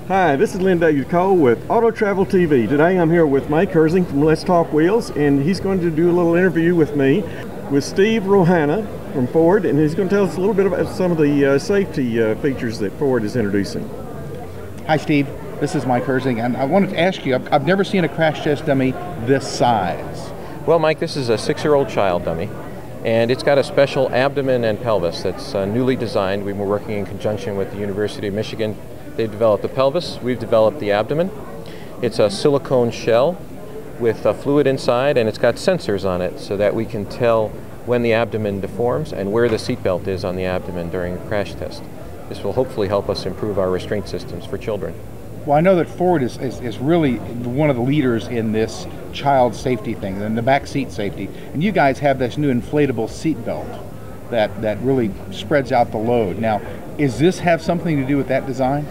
Hi, this is Lynn Cole with Auto Travel TV. Today I'm here with Mike Herzing from Let's Talk Wheels, and he's going to do a little interview with me with Steve Rouhana from Ford, and he's going to tell us a little bit about some of the safety features that Ford is introducing. Hi Steve, this is Mike Herzing, and I wanted to ask you, I've never seen a crash test dummy this size. Well, Mike, this is a 6-year-old child dummy, and it's got a special abdomen and pelvis that's newly designed. We've been working in conjunction with the University of Michigan. They've developed the pelvis, we've developed the abdomen. It's a silicone shell with fluid inside, and it's got sensors on it so that we can tell when the abdomen deforms and where the seatbelt is on the abdomen during a crash test. This will hopefully help us improve our restraint systems for children. Well, I know that Ford is really one of the leaders in this child safety thing, and the back seat safety, and you guys have this new inflatable seat belt that really spreads out the load. Now, does this have something to do with that design?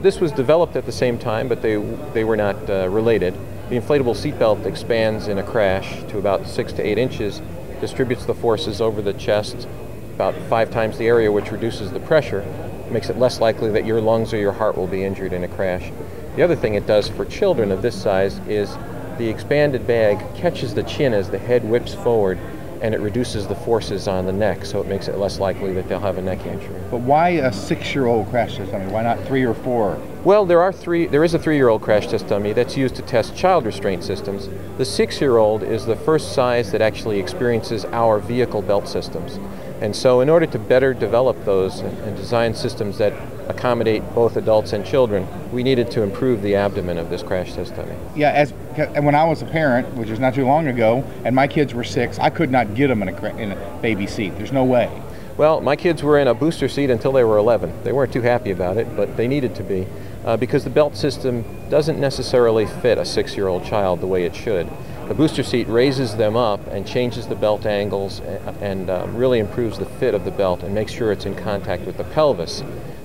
This was developed at the same time, but they were not related. The inflatable seatbelt expands in a crash to about 6 to 8 inches, distributes the forces over the chest about 5 times the area, which reduces the pressure, makes it less likely that your lungs or your heart will be injured in a crash. The other thing it does for children of this size is the expanded bag catches the chin as the head whips forward, and it reduces the forces on the neck, so it makes it less likely that they'll have a neck injury. But why a 6-year-old crash test dummy? Why not 3 or 4? Well, there is a 3-year-old crash test dummy that's used to test child restraint systems. The 6-year-old is the first size that actually experiences our vehicle belt systems. And so in order to better develop those and design systems that accommodate both adults and children, we needed to improve the abdomen of this crash test dummy. Yeah, and when I was a parent, which was not too long ago, and my kids were 6, I could not get them in a baby seat. There's no way. Well, my kids were in a booster seat until they were 11. They weren't too happy about it, but they needed to be, because the belt system doesn't necessarily fit a 6-year-old child the way it should. The booster seat raises them up and changes the belt angles and really improves the fit of the belt and makes sure it's in contact with the pelvis,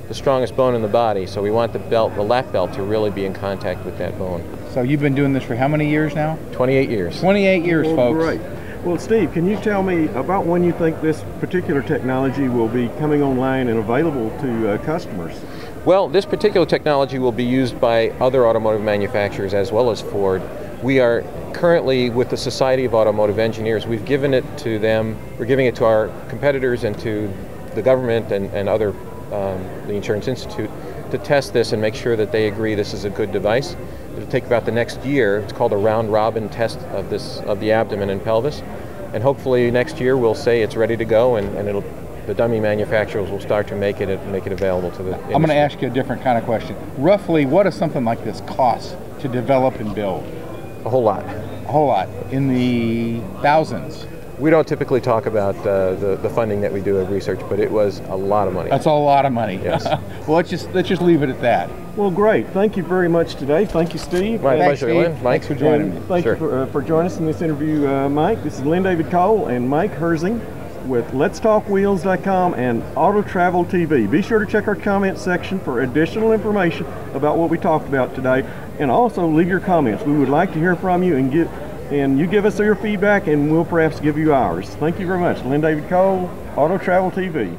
the strongest bone in the body. So we want the lap belt to really be in contact with that bone. So you've been doing this for how many years now? 28 years. 28 years, folks. Great. Well, Steve, can you tell me about when you think this particular technology will be coming online and available to customers? Well, this particular technology will be used by other automotive manufacturers as well as Ford. We are currently with the Society of Automotive Engineers. We've given it to them. We're giving it to our competitors and to the government and other, the Insurance Institute, to test this and make sure that they agree this is a good device. It'll take about the next year. It's called a round-robin test of the abdomen and pelvis, and hopefully next year we'll say it's ready to go, and the dummy manufacturers will start to make it available to the industry. I'm going to ask you a different kind of question. Roughly, what does something like this cost to develop and build? A whole lot. A whole lot. In the thousands. We don't typically talk about the funding that we do of research, but it was a lot of money. That's a lot of money. Yes. Well, let's just leave it at that. Well, great. Thank you very much today. Thank you, Steve. My pleasure, Lynn. Mike. Thanks for joining me. Thank you for joining us in this interview, Mike. This is Lynn Cole and Mike Herzing with Let'sTalkWheels.com and Auto Travel TV. Be sure to check our comment section for additional information about what we talked about today, and also leave your comments. We would like to hear from you, and you give us your feedback, and we'll perhaps give you ours. Thank you very much. Lynn Cole, Auto Travel TV.